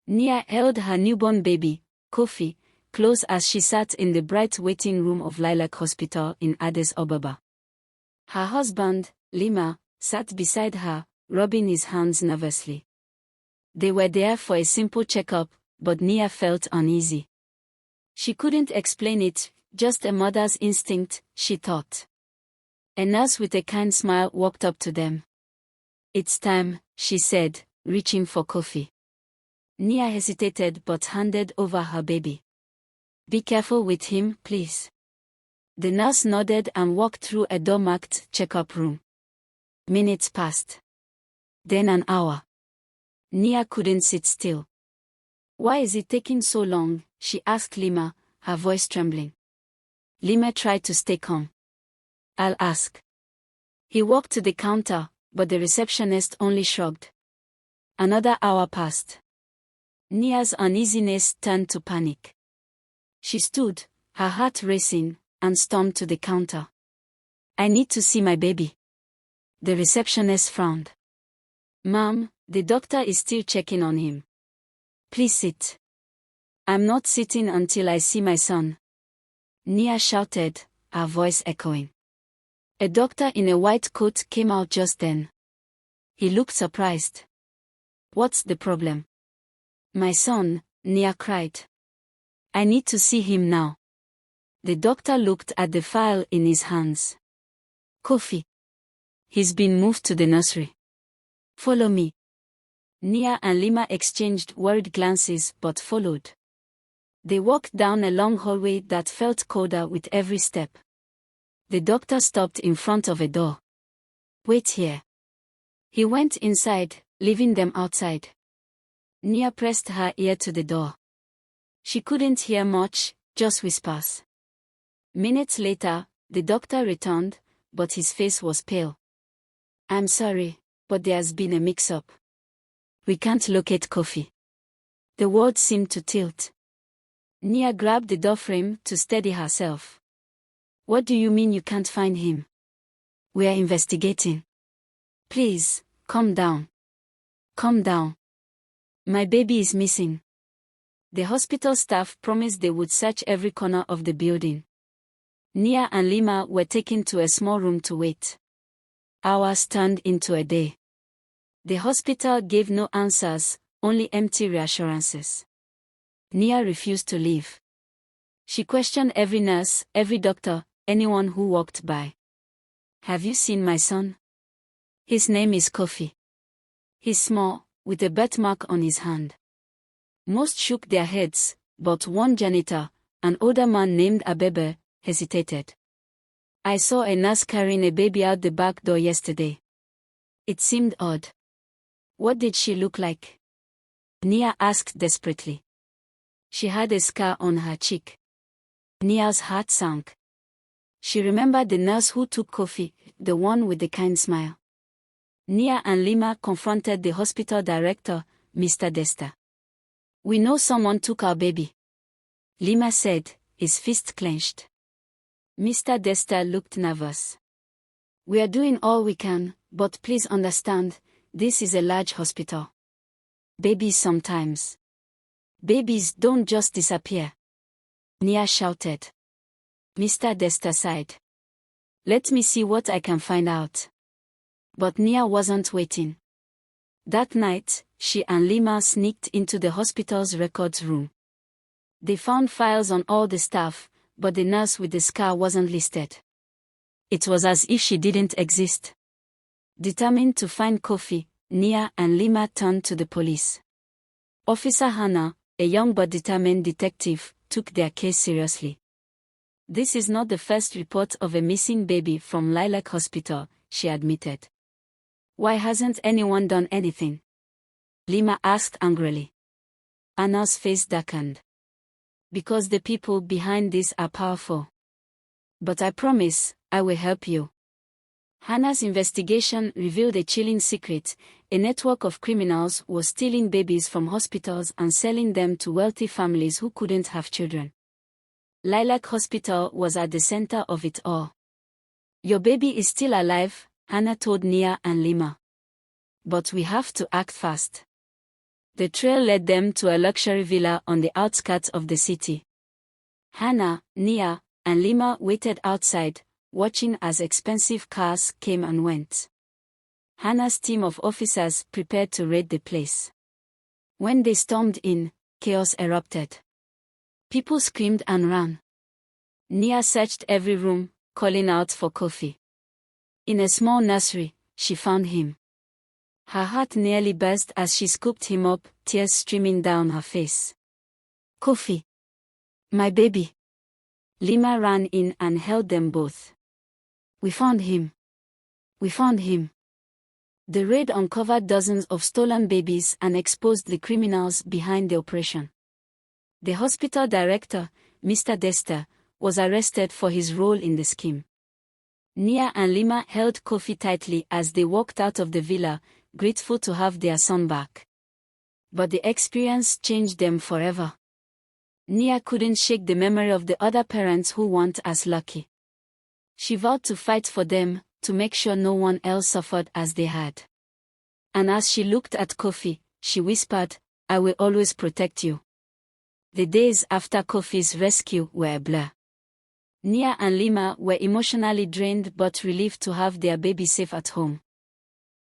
Nia held her newborn baby, Kofi, close as she sat in the bright waiting room of Lilac Hospital in Addis Ababa. Her husband, Lema, sat beside her, rubbing his hands nervously. They were there for a simple checkup, but Nia felt uneasy. She couldn't explain it, just a mother's instinct, she thought. A nurse with a kind smile walked up to them. "It's time," she said, reaching for Kofi. Nia hesitated but handed over her baby. "Be careful with him, please." The nurse nodded and walked through a door-marked checkup room. Minutes passed. Then an hour. Nia couldn't sit still. "Why is it taking so long?" she asked Lema, her voice trembling. Lema tried to stay calm. "I'll ask." He walked to the counter, but the receptionist only shrugged. Another hour passed. Nia's uneasiness turned to panic. She stood, her heart racing, and stormed to the counter. "I need to see my baby." The receptionist frowned. "Ma'am, the doctor is still checking on him. Please sit." "I'm not sitting until I see my son," Nia shouted, her voice echoing. A doctor in a white coat came out just then. He looked surprised. "What's the problem?" "My son," Nia cried. "I need to see him now." The doctor looked at the file in his hands. "Kofi. He's been moved to the nursery. Follow me." Nia and Lema exchanged worried glances but followed. They walked down a long hallway that felt colder with every step. The doctor stopped in front of a door. "Wait here." He went inside, leaving them outside. Nia pressed her ear to the door. She couldn't hear much, just whispers. Minutes later, the doctor returned, but his face was pale. "I'm sorry, but there's been a mix-up. We can't locate Kofi." The words seemed to tilt. Nia grabbed the doorframe to steady herself. "What do you mean you can't find him?" "We're investigating." "Please, calm down. Calm down. My baby is missing." The hospital staff promised they would search every corner of the building. Nia and Lema were taken to a small room to wait. Hours turned into a day. The hospital gave no answers, only empty reassurances. Nia refused to leave. She questioned every nurse, every doctor, anyone who walked by. "Have you seen my son? His name is Kofi. He's small, with a birthmark on his hand." Most shook their heads, but one janitor, an older man named Abebe, hesitated. "I saw a nurse carrying a baby out the back door yesterday. It seemed odd." "What did she look like?" Nia asked desperately. "She had a scar on her cheek." Nia's heart sank. She remembered the nurse who took Kofi, the one with the kind smile. Nia and Lema confronted the hospital director, Mr. Desta. "We know someone took our baby," Lema said, his fist clenched. Mr. Desta looked nervous. "We are doing all we can, but please understand, this is a large hospital. Babies don't just disappear." Nia shouted. Mr. Desta sighed. "Let me see what I can find out." But Nia wasn't waiting. That night, she and Lema sneaked into the hospital's records room. They found files on all the staff, but the nurse with the scar wasn't listed. It was as if she didn't exist. Determined to find Kofi, Nia and Lema turned to the police. Officer Hannah, a young but determined detective, took their case seriously. "This is not the first report of a missing baby from Lilac Hospital," she admitted. "Why hasn't anyone done anything?" Lema asked angrily. Anna's face darkened. "Because the people behind this are powerful. But I promise, I will help you." Hannah's investigation revealed a chilling secret. A network of criminals was stealing babies from hospitals and selling them to wealthy families who couldn't have children. Lilac Hospital was at the center of it all. "Your baby is still alive," Hannah told Nia and Lema. "But we have to act fast." The trail led them to a luxury villa on the outskirts of the city. Hannah, Nia, and Lema waited outside, watching as expensive cars came and went. Hannah's team of officers prepared to raid the place. When they stormed in, chaos erupted. People screamed and ran. Nia searched every room, calling out for Kofi. In a small nursery, she found him. Her heart nearly burst as she scooped him up, tears streaming down her face. "Kofi! My baby!" Lema ran in and held them both. "We found him. We found him." The raid uncovered dozens of stolen babies and exposed the criminals behind the operation. The hospital director, Mr. Dester, was arrested for his role in the scheme. Nia and Lema held Kofi tightly as they walked out of the villa, grateful to have their son back. But the experience changed them forever. Nia couldn't shake the memory of the other parents who weren't as lucky. She vowed to fight for them, to make sure no one else suffered as they had. And as she looked at Kofi, she whispered, "I will always protect you." The days after Kofi's rescue were a blur. Nia and Lema were emotionally drained but relieved to have their baby safe at home.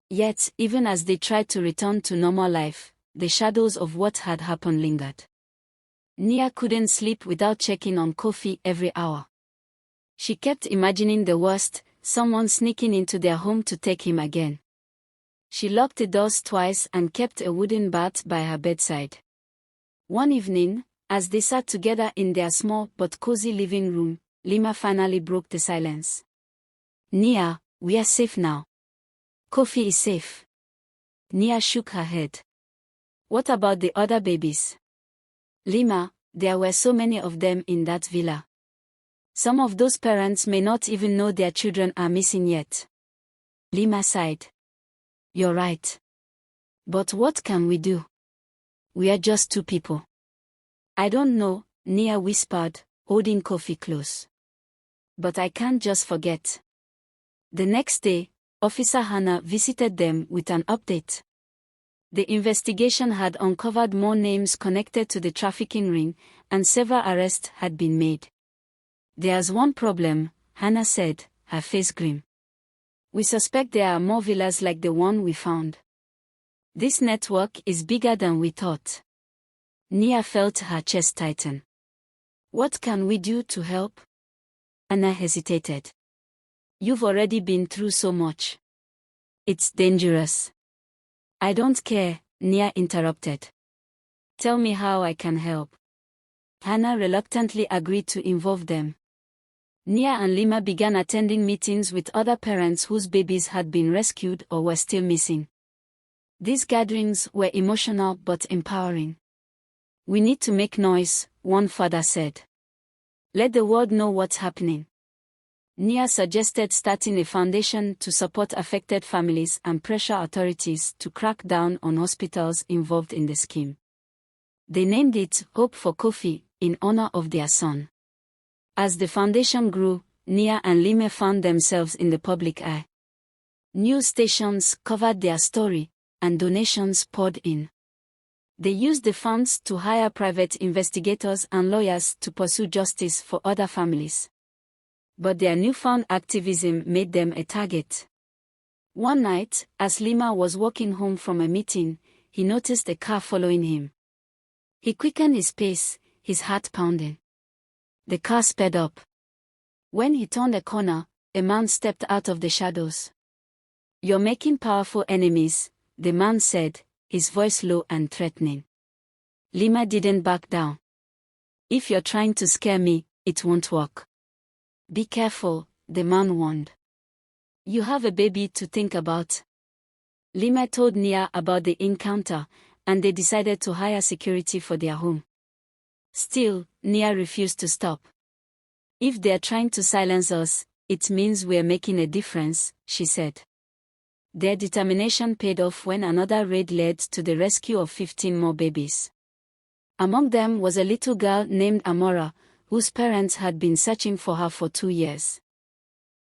Yet, even as they tried to return to normal life, the shadows of what had happened lingered. Nia couldn't sleep without checking on Kofi every hour. She kept imagining the worst, someone sneaking into their home to take him again. She locked the doors twice and kept a wooden bat by her bedside. One evening, as they sat together in their small but cozy living room, Lema finally broke the silence. "Nia, we are safe now. Kofi is safe." Nia shook her head. "What about the other babies?" "Lema, there were so many of them in that villa. Some of those parents may not even know their children are missing yet." Lema sighed. "You're right. But what can we do? We are just two people." "I don't know," Nia whispered, holding Kofi close. "But I can't just forget." The next day, Officer Hannah visited them with an update. The investigation had uncovered more names connected to the trafficking ring, and several arrests had been made. "There's one problem," Hannah said, her face grim. "We suspect there are more villas like the one we found. This network is bigger than we thought." Nia felt her chest tighten. "What can we do to help?" Hannah hesitated. "You've already been through so much. It's dangerous." "I don't care," Nia interrupted. "Tell me how I can help." Hannah reluctantly agreed to involve them. Nia and Lema began attending meetings with other parents whose babies had been rescued or were still missing. These gatherings were emotional but empowering. "We need to make noise," one father said. "Let the world know what's happening." Nia suggested starting a foundation to support affected families and pressure authorities to crack down on hospitals involved in the scheme. They named it Hope for Kofi, in honor of their son. As the foundation grew, Nia and Lema found themselves in the public eye. News stations covered their story, and donations poured in. They used the funds to hire private investigators and lawyers to pursue justice for other families. But their newfound activism made them a target. One night, as Lema was walking home from a meeting, he noticed a car following him. He quickened his pace, his heart pounding. The car sped up. When he turned a corner, a man stepped out of the shadows. "You're making powerful enemies," the man said, his voice low and threatening. Lema didn't back down. "If you're trying to scare me, it won't work." "Be careful," the man warned. "You have a baby to think about." Lema told Nia about the encounter, and they decided to hire security for their home. Still, Nia refused to stop. "If they're trying to silence us, it means we're making a difference," she said. Their determination paid off when another raid led to the rescue of 15 more babies. Among them was a little girl named Amora, whose parents had been searching for her for 2 years.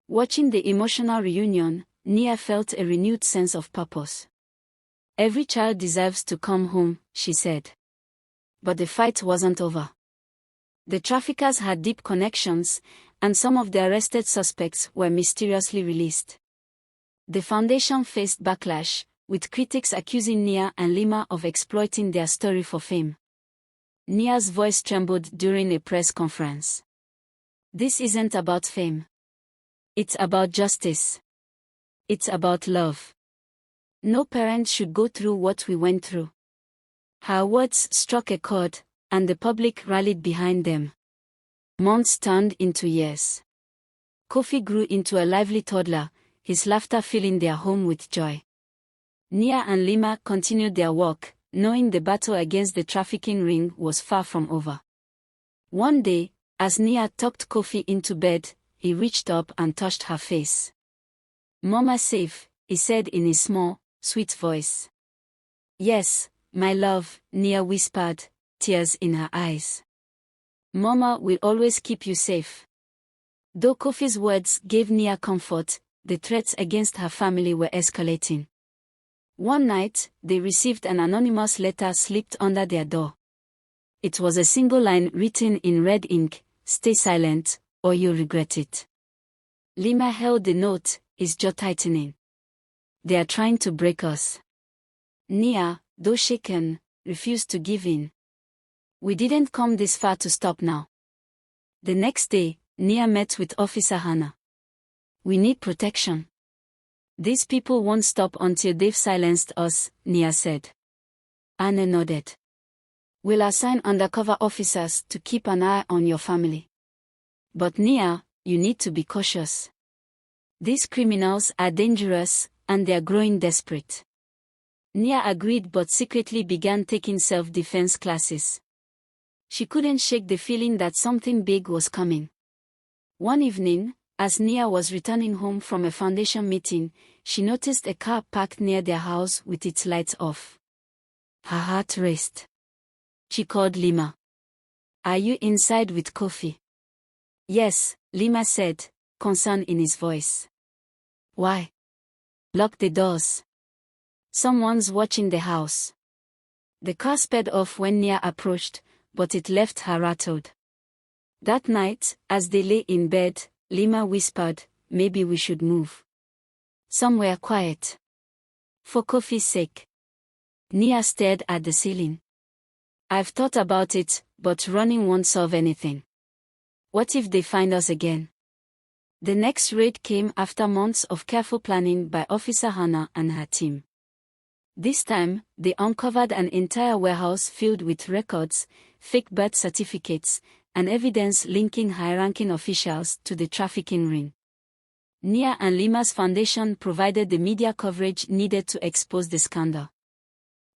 Watching the emotional reunion, Nia felt a renewed sense of purpose. Every child deserves to come home, she said. But the fight wasn't over. The traffickers had deep connections, and some of the arrested suspects were mysteriously released. The foundation faced backlash, with critics accusing Nia and Lema of exploiting their story for fame. Nia's voice trembled during a press conference. This isn't about fame. It's about justice. It's about love. No parent should go through what we went through. Her words struck a chord, and the public rallied behind them. Months turned into years. Kofi grew into a lively toddler, his laughter filling their home with joy. Nia and Lema continued their work, knowing the battle against the trafficking ring was far from over. One day, as Nia tucked Kofi into bed, he reached up and touched her face. "Mama safe," he said in his small, sweet voice. "Yes, my love," Nia whispered, tears in her eyes. "Mama will always keep you safe." Though Kofi's words gave Nia comfort, the threats against her family were escalating. One night, they received an anonymous letter slipped under their door. It was a single line written in red ink: "Stay silent, or you'll regret it." Lema held the note, his jaw tightening. "They are trying to break us." Nia, though shaken, refused to give in. "We didn't come this far to stop now." The next day, Nia met with Officer Hannah. "We need protection. These people won't stop until they've silenced us," Nia said. Anna nodded. "We'll assign undercover officers to keep an eye on your family. But Nia, you need to be cautious. These criminals are dangerous, and they're growing desperate." Nia agreed but secretly began taking self-defense classes. She couldn't shake the feeling that something big was coming. One evening, as Nia was returning home from a foundation meeting, she noticed a car parked near their house with its lights off. Her heart raced. She called Lema. "Are you inside with Kofi?" "Yes," Lema said, concern in his voice. "Why?" "Lock the doors. Someone's watching the house." The car sped off when Nia approached, but it left her rattled. That night, as they lay in bed, Lema whispered, "Maybe we should move somewhere quiet. For Kofi's sake." Nia stared at the ceiling. "I've thought about it, but running won't solve anything. What if they find us again?" The next raid came after months of careful planning by Officer Hannah and her team. This time, they uncovered an entire warehouse filled with records, fake birth certificates, and evidence linking high-ranking officials to the trafficking ring. Nia and Lema's foundation provided the media coverage needed to expose the scandal.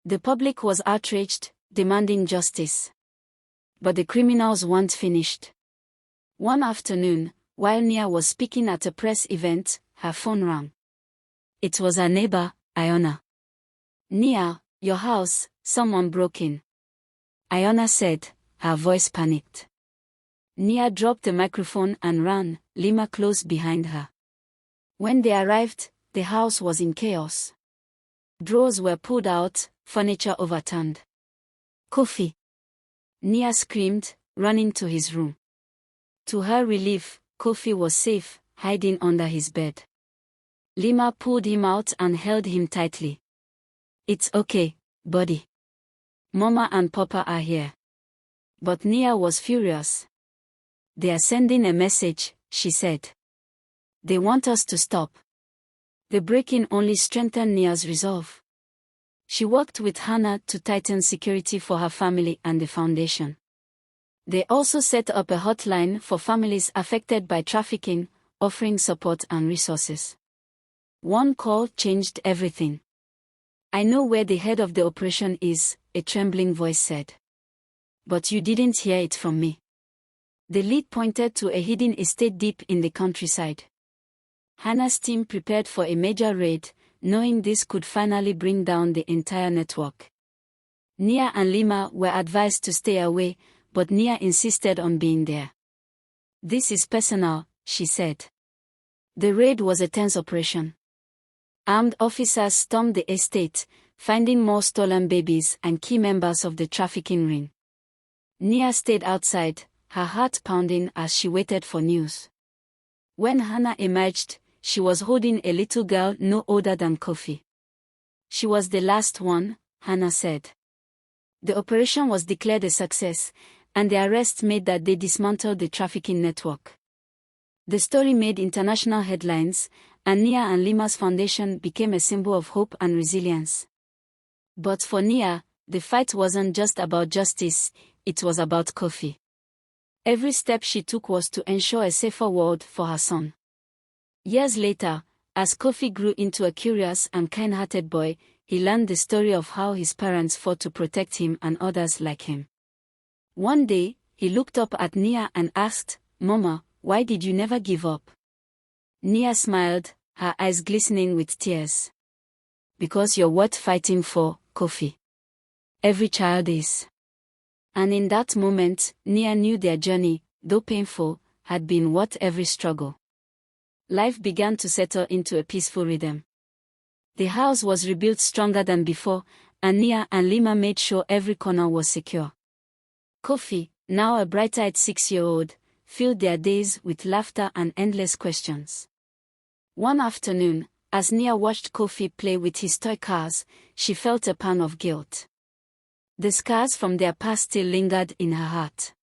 The public was outraged, demanding justice. But the criminals weren't finished. One afternoon, while Nia was speaking at a press event, her phone rang. It was her neighbor, Iona. "Nia, your house, someone broke in," Iona said, her voice panicked. Nia dropped the microphone and ran, Lema close behind her. When they arrived, the house was in chaos. Drawers were pulled out, furniture overturned. "Kofi!" Nia screamed, running to his room. To her relief, Kofi was safe, hiding under his bed. Lema pulled him out and held him tightly. "It's okay, buddy. Mama and Papa are here." But Nia was furious. "They are sending a message," she said. "They want us to stop." The break-in only strengthened Nia's resolve. She worked with Hannah to tighten security for her family and the foundation. They also set up a hotline for families affected by trafficking, offering support and resources. One call changed everything. "I know where the head of the operation is," a trembling voice said. "But you didn't hear it from me." The lead pointed to a hidden estate deep in the countryside. Hannah's team prepared for a major raid, knowing this could finally bring down the entire network. Nia and Lema were advised to stay away, but Nia insisted on being there. "This is personal," she said. The raid was a tense operation. Armed officers stormed the estate, finding more stolen babies and key members of the trafficking ring. Nia stayed outside, her heart pounding as she waited for news. When Hannah emerged, she was holding a little girl no older than Kofi. She was the last one, Hannah said. The operation was declared a success, and the arrest made that they dismantled the trafficking network. The story made international headlines, and Nia and Lema's foundation became a symbol of hope and resilience. But for Nia, the fight wasn't just about justice, it was about Kofi. Every step she took was to ensure a safer world for her son. Years later, as Kofi grew into a curious and kind-hearted boy, he learned the story of how his parents fought to protect him and others like him. One day, he looked up at Nia and asked, "Mama, why did you never give up?" Nia smiled, her eyes glistening with tears. "Because you're worth fighting for, Kofi. Every child is." And in that moment, Nia knew their journey, though painful, had been worth every struggle. Life began to settle into a peaceful rhythm. The house was rebuilt stronger than before, and Nia and Lema made sure every corner was secure. Kofi, now a bright-eyed 6-year-old, filled their days with laughter and endless questions. One afternoon, as Nia watched Kofi play with his toy cars, she felt a pang of guilt. The scars from their past still lingered in her heart.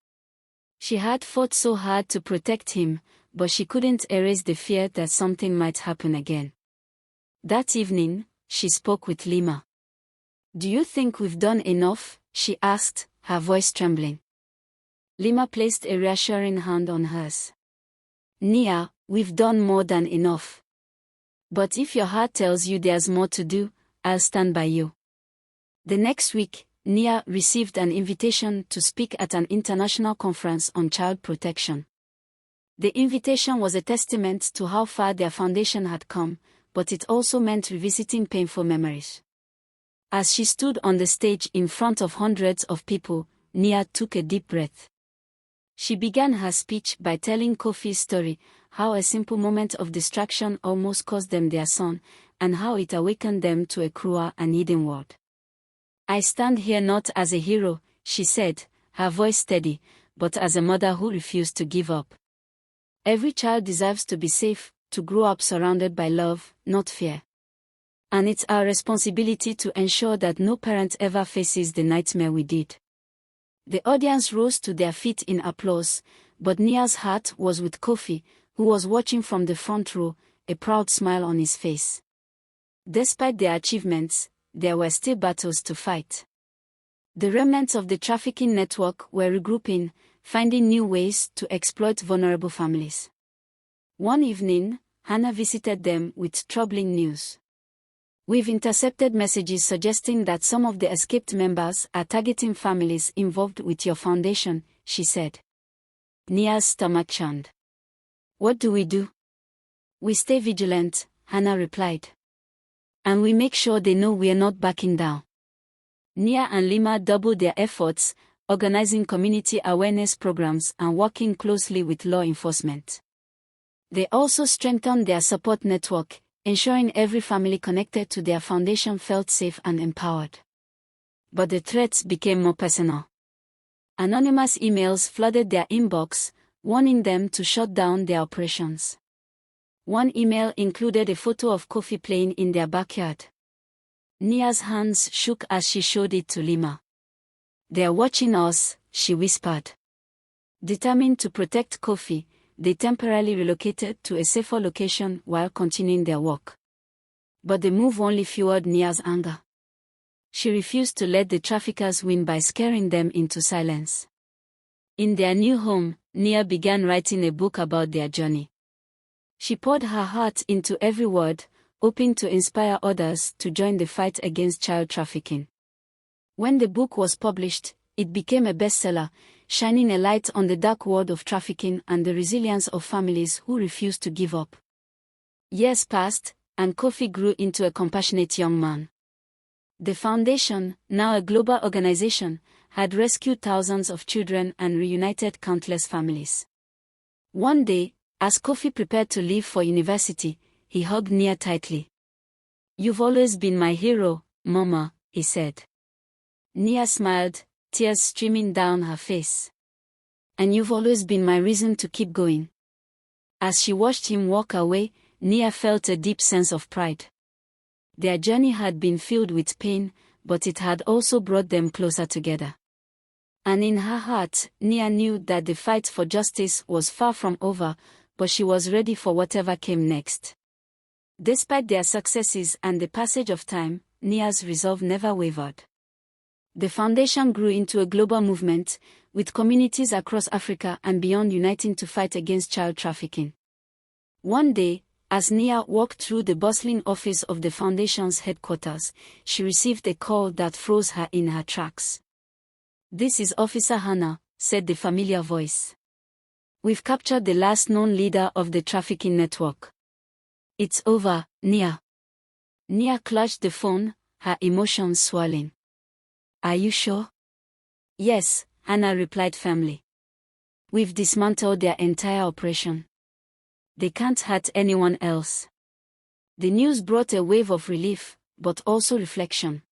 She had fought so hard to protect him, but she couldn't erase the fear that something might happen again. That evening, she spoke with Lema. "Do you think we've done enough?" she asked, her voice trembling. Lema placed a reassuring hand on hers. "Nia, we've done more than enough. But if your heart tells you there's more to do, I'll stand by you." The next week, Nia received an invitation to speak at an international conference on child protection. The invitation was a testament to how far their foundation had come, but it also meant revisiting painful memories. As she stood on the stage in front of hundreds of people, Nia took a deep breath. She began her speech by telling Kofi's story, how a simple moment of distraction almost cost them their son, and how it awakened them to a cruel and hidden world. "I stand here not as a hero," she said, her voice steady, "but as a mother who refused to give up. Every child deserves to be safe, to grow up surrounded by love, not fear. And it's our responsibility to ensure that no parent ever faces the nightmare we did." The audience rose to their feet in applause, but Nia's heart was with Kofi, who was watching from the front row, a proud smile on his face. Despite their achievements, there were still battles to fight. The remnants of the trafficking network were regrouping, finding new ways to exploit vulnerable families. One evening, Hannah visited them with troubling news. "We've intercepted messages suggesting that some of the escaped members are targeting families involved with your foundation," she said. Nia's stomach churned. "What do we do?" "We stay vigilant," Hannah replied. "And we make sure they know we're not backing down." Nia and Lema doubled their efforts, organizing community awareness programs and working closely with law enforcement. They also strengthened their support network, ensuring every family connected to their foundation felt safe and empowered. But the threats became more personal. Anonymous emails flooded their inbox, warning them to shut down their operations. One email included a photo of Kofi playing in their backyard. Nia's hands shook as she showed it to Lema. "They're watching us," she whispered. Determined to protect Kofi, they temporarily relocated to a safer location while continuing their work. But the move only fueled Nia's anger. She refused to let the traffickers win by scaring them into silence. In their new home, Nia began writing a book about their journey. She poured her heart into every word, hoping to inspire others to join the fight against child trafficking. When the book was published, it became a bestseller, shining a light on the dark world of trafficking and the resilience of families who refused to give up. Years passed, and Kofi grew into a compassionate young man. The foundation, now a global organization, had rescued thousands of children and reunited countless families. One day, as Kofi prepared to leave for university, he hugged Nia tightly. "You've always been my hero," Mama, he said. Nia smiled, tears streaming down her face. And you've always been my reason to keep going. As she watched him walk away, Nia felt a deep sense of pride. Their journey had been filled with pain, but it had also brought them closer together. And in her heart, Nia knew that the fight for justice was far from over, but she was ready for whatever came next. Despite their successes and the passage of time, Nia's resolve never wavered. The foundation grew into a global movement, with communities across Africa and beyond uniting to fight against child trafficking. One day, as Nia walked through the bustling office of the foundation's headquarters, she received a call that froze her in her tracks. "This is Officer Hannah," said the familiar voice. "We've captured the last known leader of the trafficking network." "It's over, Nia." Nia clutched the phone, her emotions swelling. "Are you sure?" "Yes," Hannah replied firmly. "We've dismantled their entire operation. They can't hurt anyone else." The news brought a wave of relief, but also reflection.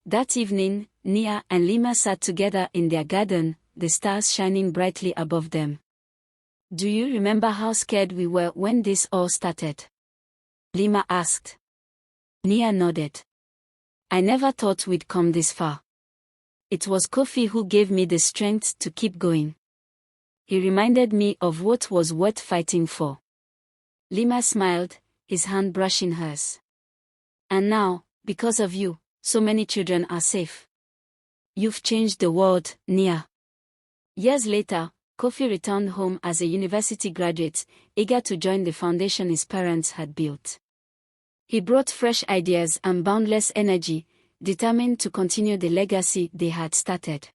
That evening, Nia and Lema sat together in their garden, the stars shining brightly above them. "Do you remember how scared we were when this all started?" Lema asked. Nia nodded. "I never thought we'd come this far. It was Kofi who gave me the strength to keep going. He reminded me of what was worth fighting for." Lema smiled, his hand brushing hers. "And now, because of you, so many children are safe. You've changed the world, Nia." Years later, Kofi returned home as a university graduate, eager to join the foundation his parents had built. He brought fresh ideas and boundless energy, determined to continue the legacy they had started.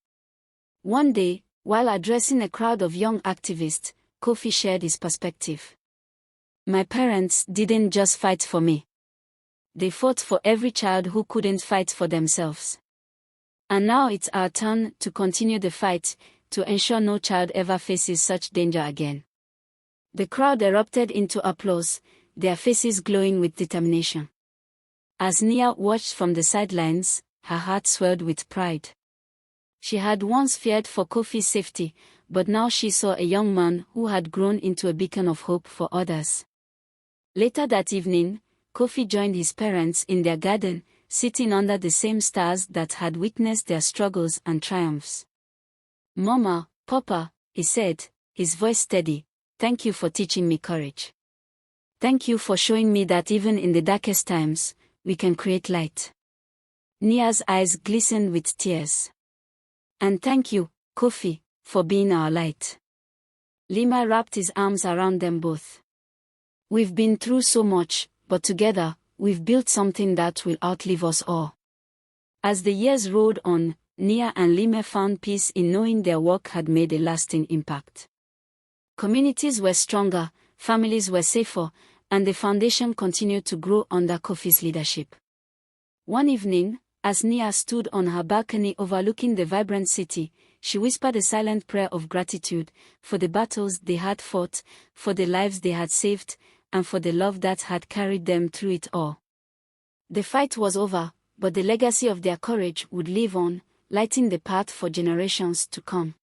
One day, while addressing a crowd of young activists, Kofi shared his perspective. "My parents didn't just fight for me. They fought for every child who couldn't fight for themselves. And now it's our turn to continue the fight, to ensure no child ever faces such danger again." The crowd erupted into applause, their faces glowing with determination. As Nia watched from the sidelines, her heart swelled with pride. She had once feared for Kofi's safety, but now she saw a young man who had grown into a beacon of hope for others. Later that evening, Kofi joined his parents in their garden, sitting under the same stars that had witnessed their struggles and triumphs. "Mama, Papa," he said, his voice steady, "thank you for teaching me courage. Thank you for showing me that even in the darkest times, we can create light." Nia's eyes glistened with tears. "And thank you, Kofi, for being our light." Lema wrapped his arms around them both. "We've been through so much, but together, we've built something that will outlive us all." As the years rolled on, Nia and Lema found peace in knowing their work had made a lasting impact. Communities were stronger, families were safer, and the foundation continued to grow under Kofi's leadership. One evening, as Nia stood on her balcony overlooking the vibrant city, she whispered a silent prayer of gratitude for the battles they had fought, for the lives they had saved, and for the love that had carried them through it all. The fight was over, but the legacy of their courage would live on, lighting the path for generations to come.